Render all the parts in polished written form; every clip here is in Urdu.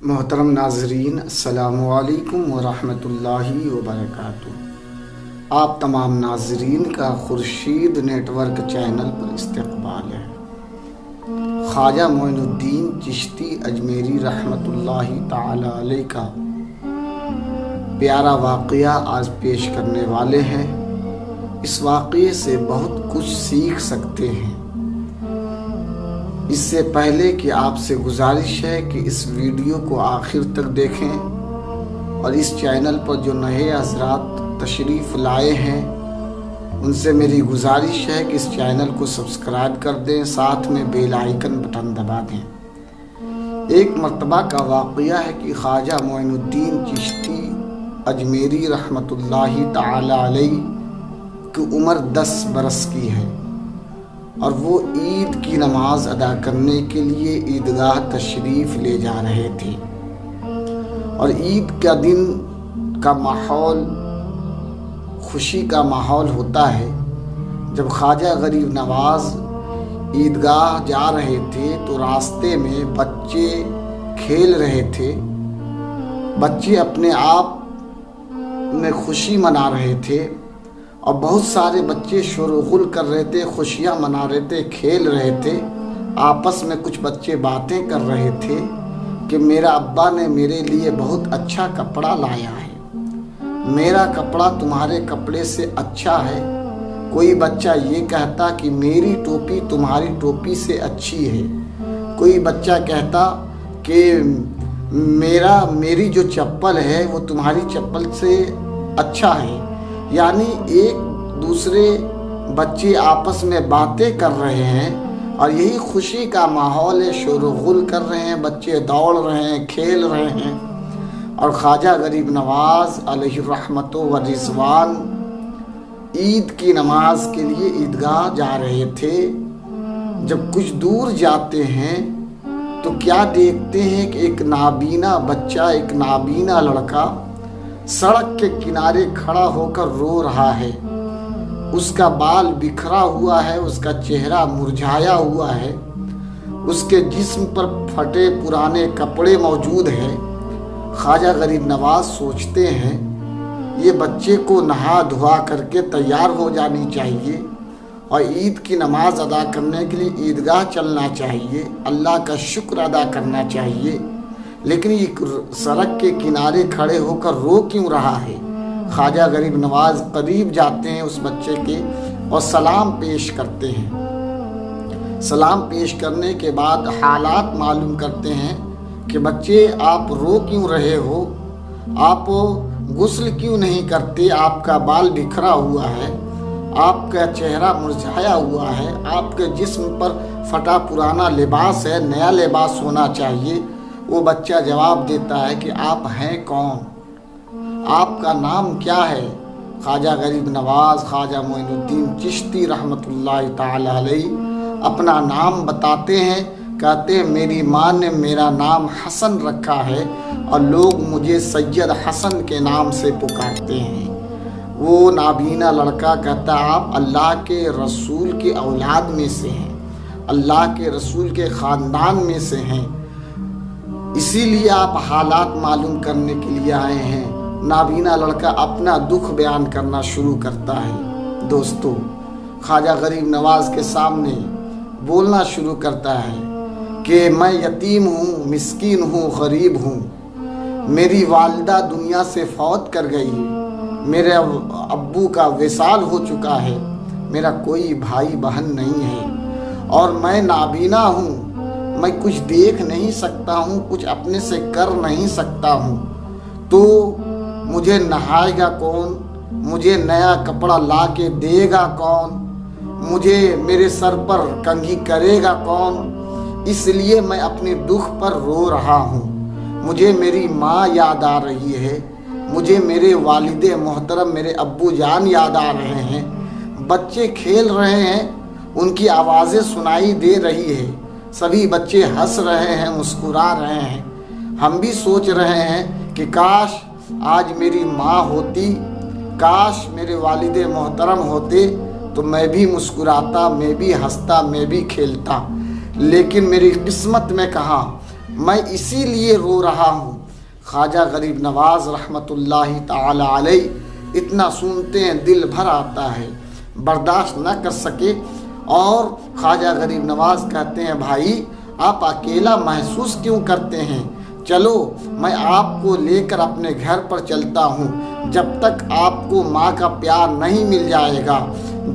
محترم ناظرین، السلام علیکم ورحمۃ اللہ وبرکاتہ۔ آپ تمام ناظرین کا خورشید نیٹ ورک چینل پر استقبال ہے۔ خواجہ معین الدین چشتی اجمیری رحمۃ اللہ تعالی علیہ کا پیارا واقعہ آج پیش کرنے والے ہیں۔ اس واقعے سے بہت کچھ سیکھ سکتے ہیں۔ اس سے پہلے کہ آپ سے گزارش ہے کہ اس ویڈیو کو آخر تک دیکھیں، اور اس چینل پر جو نئے حضرات تشریف لائے ہیں ان سے میری گزارش ہے کہ اس چینل کو سبسکرائب کر دیں، ساتھ میں بیل آئیکن بٹن دبا دیں۔ ایک مرتبہ کا واقعہ ہے کہ خواجہ معین الدین چشتی اجمیری رحمۃ اللہ تعالی علیہ کی عمر 10 برس کی ہے، اور وہ عید کی نماز ادا کرنے کے لیے عیدگاہ تشریف لے جا رہے تھے۔ اور عید کا دن کا ماحول خوشی کا ماحول ہوتا ہے۔ جب خواجہ غریب نواز عیدگاہ جا رہے تھے تو راستے میں بچے کھیل رہے تھے۔ بچے اپنے آپ میں خوشی منا رہے تھے، اور بہت سارے بچے شور و غل کر رہے تھے، خوشیاں منا رہے تھے، کھیل رہے تھے۔ آپس میں کچھ بچے باتیں کر رہے تھے کہ میرا ابا نے میرے لیے بہت اچھا کپڑا لایا ہے، میرا کپڑا تمہارے کپڑے سے اچھا ہے۔ کوئی بچہ یہ کہتا کہ میری ٹوپی تمہاری ٹوپی سے اچھی ہے۔ کوئی بچہ کہتا کہ میری جو چپل ہے وہ تمہاری چپل سے اچھا ہے۔ یعنی ایک دوسرے بچے آپس میں باتیں کر رہے ہیں، اور یہی خوشی کا ماحول ہے۔ شور و غل کر رہے ہیں، بچے دوڑ رہے ہیں، کھیل رہے ہیں۔ اور خواجہ غریب نواز علیہ الرحمت و رضوان عید کی نماز کے لیے عیدگاہ جا رہے تھے۔ جب کچھ دور جاتے ہیں تو کیا دیکھتے ہیں کہ ایک نابینا بچہ، ایک نابینا لڑکا سڑک کے کنارے کھڑا ہو کر رو رہا ہے۔ اس کا بال بکھرا ہوا ہے، اس کا چہرہ مرجھایا ہوا ہے، اس کے جسم پر پھٹے پرانے کپڑے موجود ہیں۔ خواجہ غریب نواز سوچتے ہیں یہ بچے کو نہا دھوا کر کے تیار ہو جانی چاہیے، اور عید کی نماز ادا کرنے کے لیے عیدگاہ چلنا چاہیے، اللہ کا شکر ادا کرنا چاہیے۔ لیکن یہ سڑک کے کنارے کھڑے ہو کر رو کیوں رہا ہے؟ خواجہ غریب نواز قریب جاتے ہیں اس بچے کے اور سلام پیش کرتے ہیں۔ سلام پیش کرنے کے بعد حالات معلوم کرتے ہیں کہ بچے آپ رو کیوں رہے ہو؟ آپ غسل کیوں نہیں کرتے؟ آپ کا بال بکھرا ہوا ہے، آپ کا چہرہ مرجھایا ہوا ہے، آپ کے جسم پر پھٹا پرانا لباس ہے، نیا لباس ہونا چاہیے۔ وہ بچہ جواب دیتا ہے کہ آپ ہیں کون؟ آپ کا نام کیا ہے؟ خواجہ غریب نواز خواجہ معین الدین چشتی رحمۃ اللہ تعالی علیہ اپنا نام بتاتے ہیں۔ کہتے ہیں میری ماں نے میرا نام حسن رکھا ہے، اور لوگ مجھے سید حسن کے نام سے پکارتے ہیں۔ وہ نابینا لڑکا کہتا آپ اللہ کے رسول کی اولاد میں سے ہیں، اللہ کے رسول کے خاندان میں سے ہیں، اسی لیے آپ حالات معلوم کرنے کے لیے آئے ہیں۔ نابینا لڑکا اپنا دکھ بیان کرنا شروع کرتا ہے۔ دوستو، خواجہ غریب نواز کے سامنے بولنا شروع کرتا ہے کہ میں یتیم ہوں، مسکین ہوں، غریب ہوں، میری والدہ دنیا سے فوت کر گئی، میرے ابو کا وصال ہو چکا ہے، میرا کوئی بھائی بہن نہیں ہے، اور میں نابینا ہوں، میں کچھ دیکھ نہیں سکتا ہوں، کچھ اپنے سے کر نہیں سکتا ہوں، تو مجھے نہائے گا کون؟ مجھے نیا کپڑا لا کے دے گا کون؟ مجھے میرے سر پر کنگھی کرے گا کون؟ اس لیے میں اپنے دکھ پر رو رہا ہوں۔ مجھے میری ماں یاد آ رہی ہے، مجھے میرے والد محترم میرے ابو جان یاد آ رہے ہیں۔ بچے کھیل رہے ہیں، ان کی آوازیں سنائی دے رہی ہے، سبھی بچے ہنس رہے ہیں، مسکرا رہے ہیں۔ ہم بھی سوچ رہے ہیں کہ کاش آج میری ماں ہوتی، کاش میرے والد محترم ہوتے تو میں بھی مسکراتا، میں بھی ہنستا، میں بھی کھیلتا۔ لیکن میری قسمت میں کہاں، میں اسی لیے رو رہا ہوں۔ خواجہ غریب نواز رحمۃ اللہ تعالی علیہ اتنا سنتے ہیں دل بھر آتا ہے، برداشت نہ کر سکے، اور خواجہ غریب نواز کہتے ہیں بھائی آپ اکیلا محسوس کیوں کرتے ہیں؟ چلو میں آپ کو لے کر اپنے گھر پر چلتا ہوں۔ جب تک آپ کو ماں کا پیار نہیں مل جائے گا،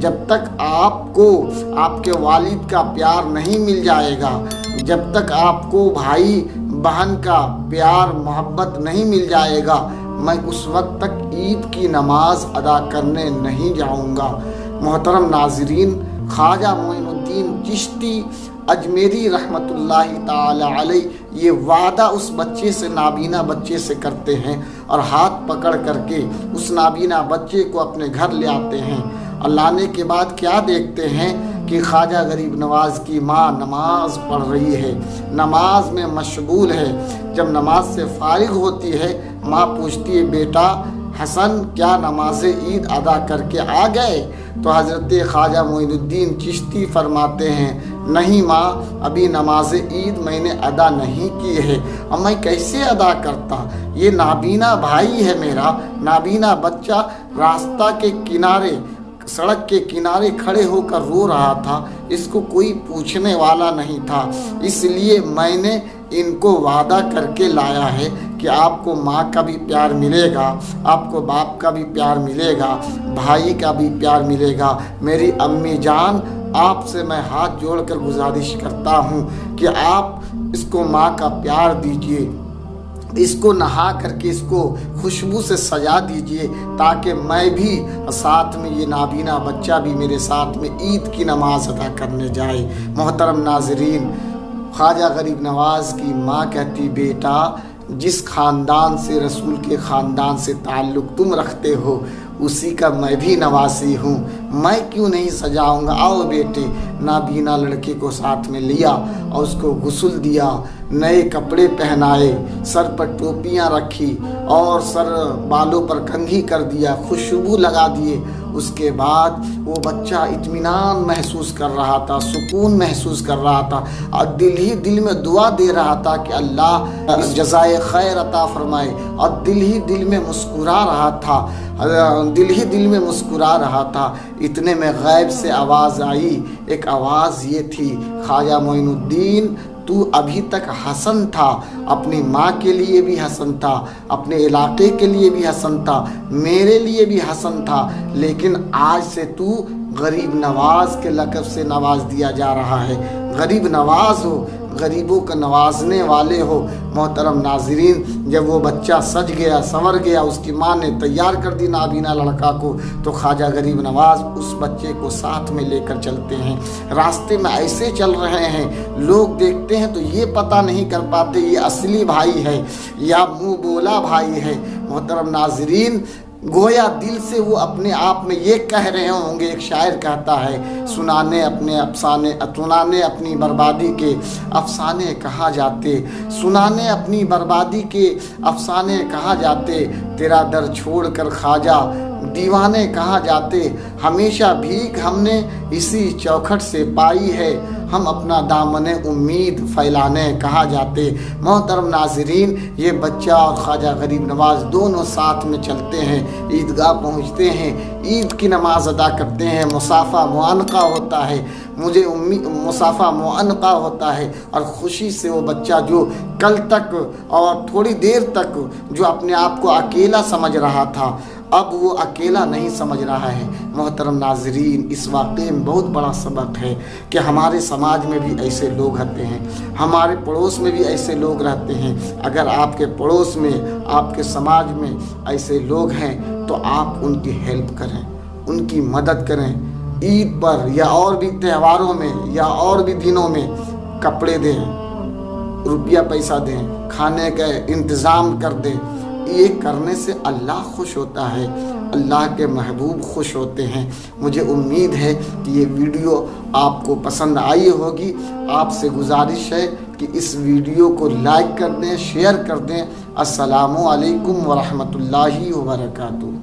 جب تک آپ کو آپ کے والد کا پیار نہیں مل جائے گا، جب تک آپ کو بھائی بہن کا پیار محبت نہیں مل جائے گا، میں اس وقت تک عید کی نماز ادا کرنے نہیں جاؤں گا۔ محترم ناظرین، خواجہ معین الدین چشتی اجمیری رحمۃ اللہ تعالی علیہ یہ وعدہ اس بچے سے، نابینا بچے سے کرتے ہیں، اور ہاتھ پکڑ کر کے اس نابینا بچے کو اپنے گھر لے آتے ہیں، اور لانے کے بعد کیا دیکھتے ہیں کہ خواجہ غریب نواز کی ماں نماز پڑھ رہی ہے، نماز میں مشغول ہے۔ جب نماز سے فارغ ہوتی ہے، ماں پوچھتی ہے بیٹا حسن کیا نماز عید ادا کر کے آ گئے؟ تو حضرت خواجہ معین الدین چشتی فرماتے ہیں نہیں ماں، ابھی نماز عید میں نے ادا نہیں کی ہے، اور میں کیسے ادا کرتا؟ یہ نابینا بھائی ہے میرا، نابینا بچہ راستہ کے کنارے، سڑک کے کنارے کھڑے ہو کر رو رہا تھا، اس کو کوئی پوچھنے والا نہیں تھا، اس لیے میں نے ان کو وعدہ کر کے لایا ہے کہ آپ کو ماں کا بھی پیار ملے گا، آپ کو باپ کا بھی پیار ملے گا، بھائی کا بھی پیار ملے گا۔ میری امی جان، آپ سے میں ہاتھ جوڑ کر گزارش کرتا ہوں کہ آپ اس کو ماں کا پیار دیجیے، اس کو نہا کر کے اس کو خوشبو سے سجا دیجئے، تاکہ میں بھی ساتھ میں یہ نابینا بچہ بھی میرے ساتھ میں عید کی نماز ادا کرنے جائے۔ محترم ناظرین، خواجہ غریب نواز کی ماں کہتی بیٹا جس خاندان سے، رسول کے خاندان سے تعلق تم رکھتے ہو، اسی کا میں بھی نواسی ہوں، میں کیوں نہیں سجاؤں گا؟ آؤ بیٹے۔ نابینا لڑکے کو ساتھ میں لیا اور اس کو غسل دیا، نئے کپڑے پہنائے، سر پر ٹوپیاں رکھی اور بالوں پر کنگھی کر دیا، خوشبو لگا دیے۔ اس کے بعد وہ بچہ اطمینان محسوس کر رہا تھا، سکون محسوس کر رہا تھا، اور دل ہی دل میں دعا دے رہا تھا کہ اللہ اس جزائے خیر عطا فرمائے، اور دل ہی دل میں مسکرا رہا تھا، دل ہی دل میں مسکرا رہا تھا۔ اتنے میں غیب سے آواز آئی، ایک آواز یہ تھی خواجہ معین الدین تو ابھی تک حسن تھا، اپنی ماں کے لیے بھی حسن تھا، اپنے علاقے کے لیے بھی حسن تھا، میرے لیے بھی حسن تھا، لیکن آج سے تو غریب نواز کے لقب سے نواز دیا جا رہا ہے، غریب نواز ہو، غریبوں کو نوازنے والے ہو۔ محترم ناظرین، جب وہ بچہ سج گیا، سنور گیا، اس کی ماں نے تیار کر دی نابینا لڑکا کو، تو خواجہ غریب نواز اس بچے کو ساتھ میں لے کر چلتے ہیں۔ راستے میں ایسے چل رہے ہیں، لوگ دیکھتے ہیں تو یہ پتہ نہیں کر پاتے یہ اصلی بھائی ہے یا منہ بولا بھائی ہے۔ محترم ناظرین، گویا دل سے وہ اپنے آپ میں یہ کہہ رہے ہوں گے، ایک شاعر کہتا ہے سنانے اپنے افسانے، سنانے اپنی بربادی کے افسانے کہاں جاتے، سنانے اپنی بربادی کے افسانے کہاں جاتے، تیرا در چھوڑ کر خواجہ دیوانے کہاں جاتے، ہمیشہ بھیک ہم نے اسی چوکھٹ سے پائی ہے، ہم اپنا دامن امید پھیلانے کہاں جاتے۔ محترم ناظرین، یہ بچہ اور خواجہ غریب نواز دونوں ساتھ میں چلتے ہیں، عیدگاہ پہنچتے ہیں، عید کی نماز ادا کرتے ہیں، مصافہ معانقہ ہوتا ہے، مصافہ معانقہ ہوتا ہے، اور خوشی سے وہ بچہ جو کل تک اور تھوڑی دیر تک جو اپنے آپ کو اکیلا سمجھ رہا تھا، اب وہ اکیلا نہیں سمجھ رہا ہے۔ محترم ناظرین، اس واقعے میں بہت بڑا سبق ہے کہ ہمارے سماج میں بھی ایسے لوگ رہتے ہیں، ہمارے پڑوس میں بھی ایسے لوگ رہتے ہیں۔ اگر آپ کے پڑوس میں، آپ کے سماج میں ایسے لوگ ہیں تو آپ ان کی ہیلپ کریں، ان کی مدد کریں۔ عید پر یا اور بھی تہواروں میں یا اور بھی دنوں میں کپڑے دیں، روپیہ پیسہ دیں، کھانے کا انتظام کر دیں۔ یہ کرنے سے اللہ خوش ہوتا ہے، اللہ کے محبوب خوش ہوتے ہیں۔ مجھے امید ہے کہ یہ ویڈیو آپ کو پسند آئی ہوگی۔ آپ سے گزارش ہے کہ اس ویڈیو کو لائک کر دیں، شیئر کر دیں۔ السلام علیکم ورحمۃ اللہ وبرکاتہ۔